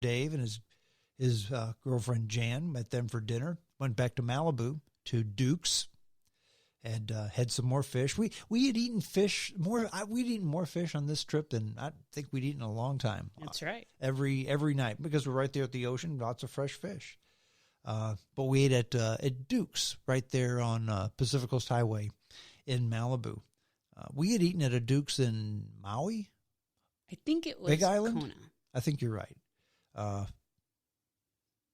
Dave and his girlfriend Jan, met them for dinner, went back to Malibu to Duke's, and had some more fish. We had eaten fish more. We'd eaten more fish on this trip than I think we'd eaten in a long time. That's right. Every night, because we're right there at the ocean, lots of fresh fish. But we ate at Duke's right there on Pacific Coast Highway in Malibu. We had eaten at a Duke's in Maui. I think it was Big Island? Kona. I think you're right.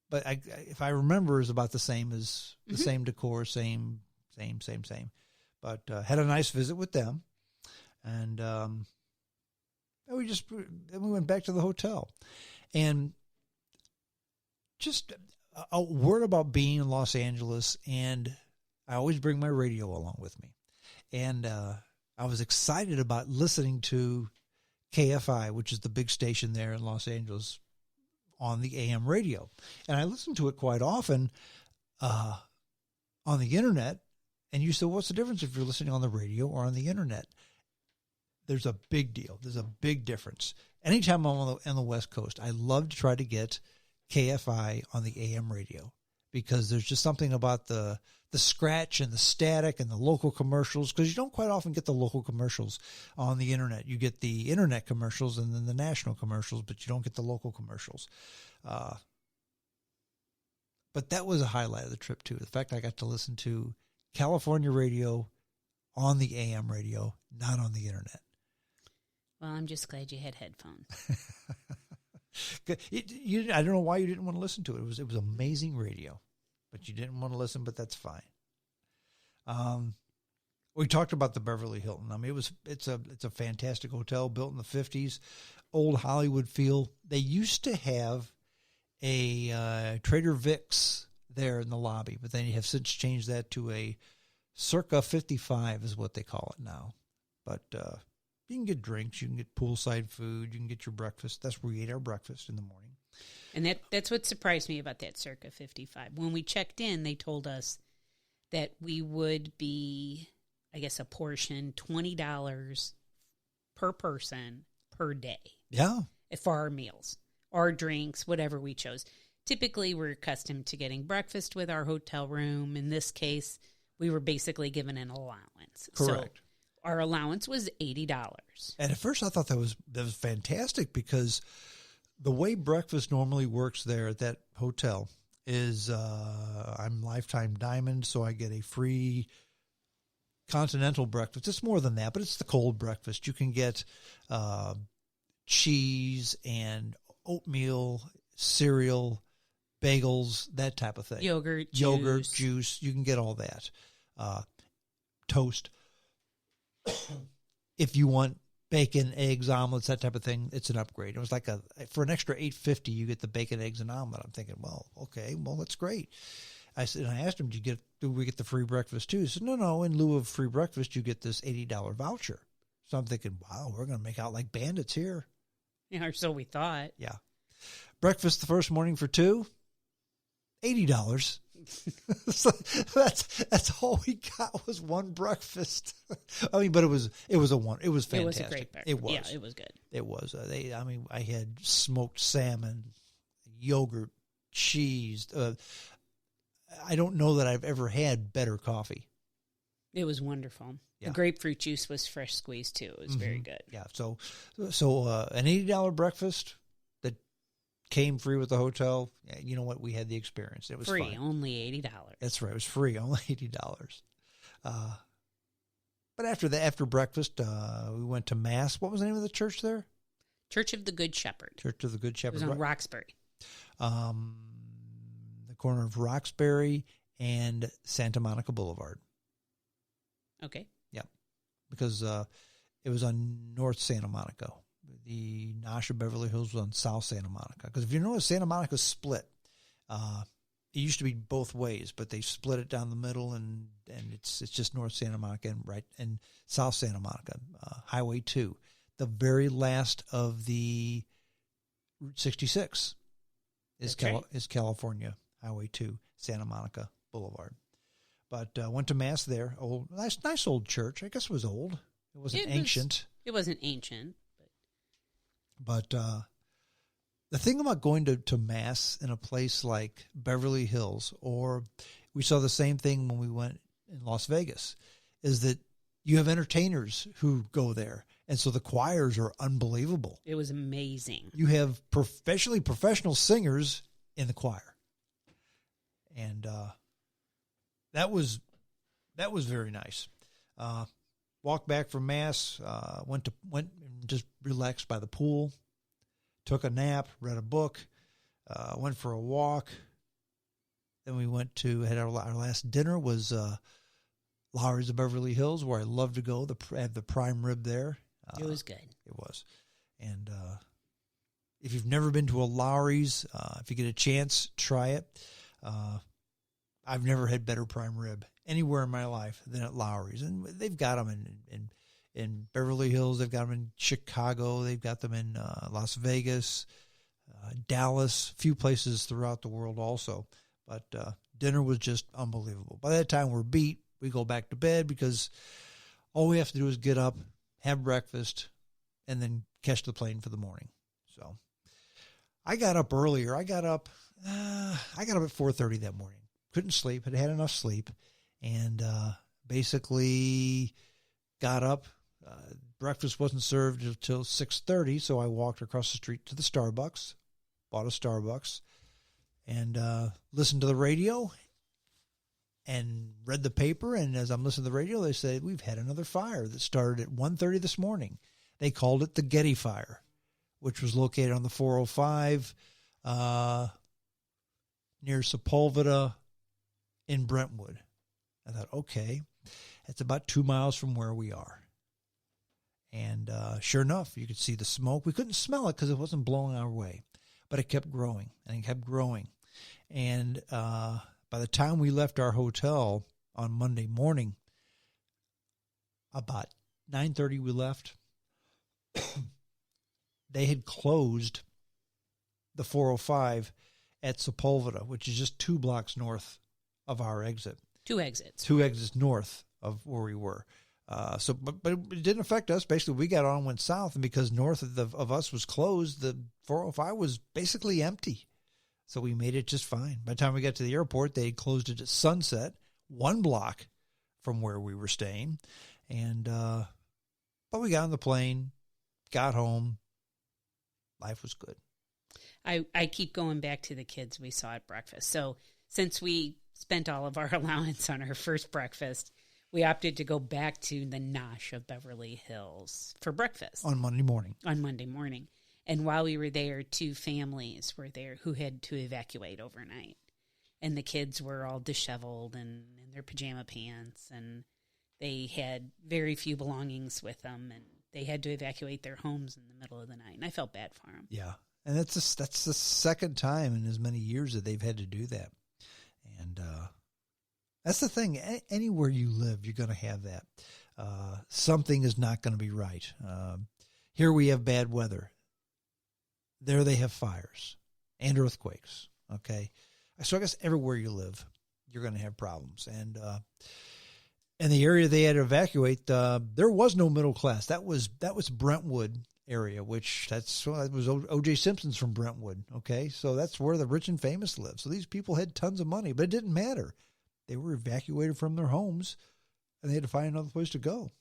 But if I remember, it's about the same as the same decor, same. But had a nice visit with them, and we went back to the hotel, and just a word about being in Los Angeles. And I always bring my radio along with me, and I was excited about listening to KFI, which is the big station there in Los Angeles, on the AM radio. And I listen to it quite often on the internet. And you said, what's the difference if you're listening on the radio or on the internet? There's a big deal. There's a big difference. Anytime I'm on the West Coast, I love to try to get KFI on the AM radio, because there's just something about the scratch and the static and the local commercials, because you don't quite often get the local commercials on the internet. You get the internet commercials and then the national commercials, but you don't get the local commercials. But that was a highlight of the trip too. The fact I got to listen to California radio on the AM radio, not on the internet. Well, I'm just glad you had headphones. I don't know why you didn't want to listen to it. It was amazing radio, but you didn't want to listen. But that's fine. We talked about the Beverly Hilton. I mean, it's a fantastic hotel built in the 50s, old Hollywood feel. They used to have a Trader Vic's there in the lobby, but then you have since changed that to a Circa 55 is what they call it now. But you can get drinks, you can get poolside food, you can get your breakfast. That's where we ate our breakfast in the morning. And that's what surprised me about that Circa 55. When we checked in, they told us that we would be, I guess, a portion $20 per person per day. Yeah. For our meals, our drinks, whatever we chose. Typically, we're accustomed to getting breakfast with our hotel room. In this case, we were basically given an allowance. Correct. So our allowance was $80. And at first I thought that was fantastic, because the way breakfast normally works there at that hotel is I'm Lifetime Diamond, so I get a free continental breakfast. It's more than that, but it's the cold breakfast. You can get cheese and oatmeal, cereal, bagels, that type of thing. Yogurt, juice. You can get all that. Toast. If you want bacon, eggs, omelets, that type of thing, it's an upgrade. It was like for an extra $8.50, you get the bacon, eggs, and omelet. I'm thinking, well, okay, that's great. I asked him, do we get the free breakfast too? He said, no, in lieu of free breakfast, you get this $80 voucher. So I'm thinking, wow, we're going to make out like bandits here. Yeah, or so we thought. Yeah. Breakfast the first morning for two, $80. So that's all we got was one breakfast. I mean, but it was fantastic. It was a great breakfast. It was. Yeah, it was good. It was. I had smoked salmon, yogurt, cheese. I don't know that I've ever had better coffee. It was wonderful. Yeah. The grapefruit juice was fresh squeezed too. It was very good. Yeah. So an $80 breakfast that came free with the hotel. You know what? We had the experience. It was free, fun. only $80. That's right. It was free, only $80. But after breakfast, we went to mass. What was the name of the church there? Church of the Good Shepherd. Church of the Good Shepherd. It was on Roxbury. The corner of Roxbury and Santa Monica Boulevard. Okay. Yeah, because it was on North Santa Monica. The Nasha Beverly Hills was on South Santa Monica. Because if you notice, Santa Monica's split. It used to be both ways, but they split it down the middle, and it's just North Santa Monica and South Santa Monica, Highway 2. The very last of the Route 66 is California Highway 2, Santa Monica Boulevard. But went to mass there. Nice old church. I guess it was old. It wasn't ancient. It wasn't ancient. But The thing about going to Mass in a place like Beverly Hills, or we saw the same thing when we went in Las Vegas, is that you have entertainers who go there. And so the choirs are unbelievable. It was amazing. You have professional singers in the choir. And that was very nice. Walked back from Mass, went and just relaxed by the pool, took a nap, read a book, went for a walk. Then we had our last dinner was Lowry's of Beverly Hills, where I love to go. I have the prime rib there. It was good. It was. And if you've never been to a Lowry's, if you get a chance, try it. I've never had better prime rib anywhere in my life than at Lowry's. And they've got them in Beverly Hills. They've got them in Chicago. They've got them in Las Vegas, Dallas, a few places throughout the world also. But dinner was just unbelievable. By that time, we're beat. We go back to bed because all we have to do is get up, have breakfast, and then catch the plane for the morning. So I got up earlier. I got up at 4:30 that morning. Couldn't sleep. Had enough sleep, and basically got up. Breakfast wasn't served until 6:30, so I walked across the street to the Starbucks, bought a Starbucks, and listened to the radio and read the paper. And as I'm listening to the radio, they said, we've had another fire that started at 1:30 this morning. They called it the Getty Fire, which was located on the 405 near Sepulveda in Brentwood. I thought, okay, it's about 2 miles from where we are. And sure enough, you could see the smoke. We couldn't smell it because it wasn't blowing our way, but it kept growing and it kept growing. And by the time we left our hotel on Monday morning, about 9:30 we left, they had closed the 405 at Sepulveda, which is just 2 blocks north of our exit. 2 exits. 2 exits north of where we were. But it didn't affect us. Basically, we got on and went south, and because north of us was closed, the 405 was basically empty. So we made it just fine. By the time we got to the airport, they had closed it at sunset, 1 block from where we were staying. And but we got on the plane, got home. Life was good. I keep going back to the kids we saw at breakfast. So since we spent all of our allowance on our first breakfast, we opted to go back to the Nosh of Beverly Hills for breakfast. On Monday morning. And while we were there, 2 families were there who had to evacuate overnight. And the kids were all disheveled and in their pajama pants, and they had very few belongings with them, and they had to evacuate their homes in the middle of the night. And I felt bad for them. Yeah. And that's the second time in as many years that they've had to do that. And that's the thing. Anywhere you live, you're going to have that. Something is not going to be right. Here we have bad weather. There they have fires and earthquakes. Okay. So I guess everywhere you live, you're going to have problems. And in the area they had to evacuate, there was no middle class. That was Brentwood area, which that was O.J. Simpson's from Brentwood. Okay. So that's where the rich and famous live. So these people had tons of money, but it didn't matter. They were evacuated from their homes and they had to find another place to go.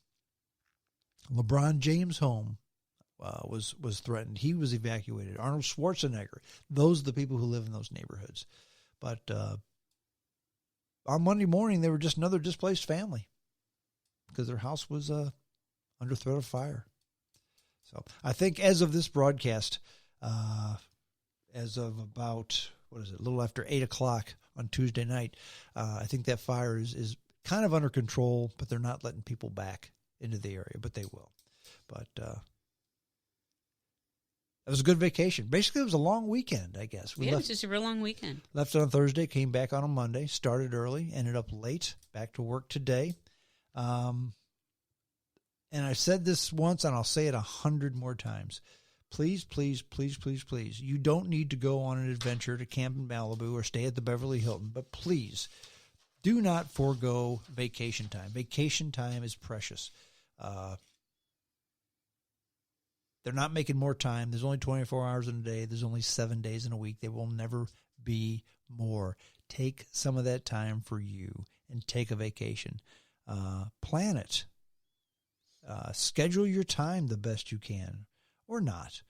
LeBron James' home was threatened. He was evacuated. Arnold Schwarzenegger. Those are the people who live in those neighborhoods. But on Monday morning, they were just another displaced family because their house was under threat of fire. So I think as of this broadcast, as of about, a little after 8 o'clock on Tuesday night, I think that fire is kind of under control, but they're not letting people back into the area, but they will. But it was a good vacation. Basically, it was a long weekend, I guess. It was just a real long weekend. Left on Thursday, came back on a Monday, started early, ended up late, back to work today. And I said this once, and I'll say it 100 more times. Please, please, please, please, please. You don't need to go on an adventure to camp in Malibu or stay at the Beverly Hilton, but please do not forego vacation time. Vacation time is precious. They're not making more time. There's only 24 hours in a day. There's only 7 days in a week. There will never be more. Take some of that time for you and take a vacation. Plan it. Schedule your time the best you can, or not.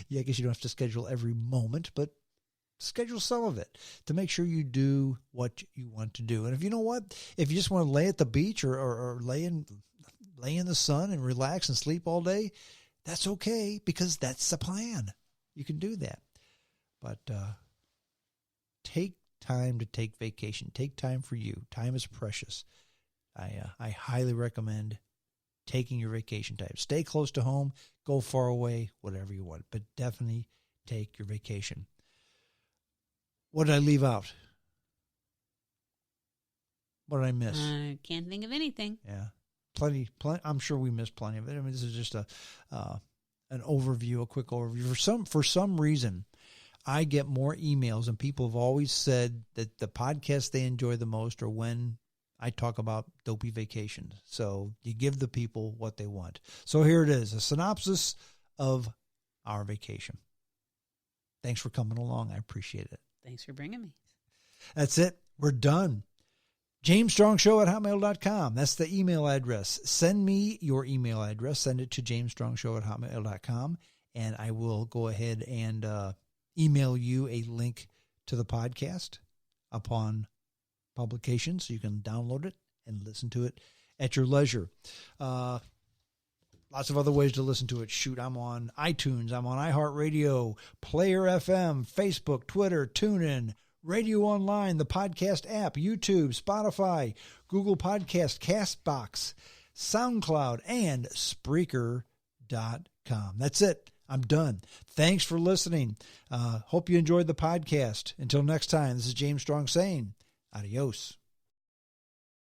Yeah, I guess you don't have to schedule every moment, but schedule some of it to make sure you do what you want to do. And if you know what, if you just want to lay at the beach or lay in the sun and relax and sleep all day, that's okay, because that's the plan. You can do that. But take time to take vacation. Take time for you. Time is precious. I highly recommend taking your vacation time. Stay close to home, go far away, whatever you want, but definitely take your vacation. What did I leave out? What did I miss? I can't think of anything. Yeah, plenty. I'm sure we missed plenty of it. I mean, this is just an overview, a quick overview. For some reason, I get more emails, and people have always said that the podcasts they enjoy the most are when I talk about dopey vacations. So you give the people what they want. So here it is, a synopsis of our vacation. Thanks for coming along. I appreciate it. Thanks for bringing me. That's it. We're done. JamesStrongShow@hotmail.com. That's the email address. Send me your email address. Send it to JamesStrongShow@hotmail.com, and I will go ahead and email you a link to the podcast upon publication, so you can download it and listen to it at your leisure. Lots of other ways to listen to it. Shoot, I'm on iTunes. I'm on iHeartRadio, Player FM, Facebook, Twitter, TuneIn, Radio Online, the podcast app, YouTube, Spotify, Google Podcast, CastBox, SoundCloud, and Spreaker.com. That's it. I'm done. Thanks for listening. Hope you enjoyed the podcast. Until next time, this is James Strong saying, adios.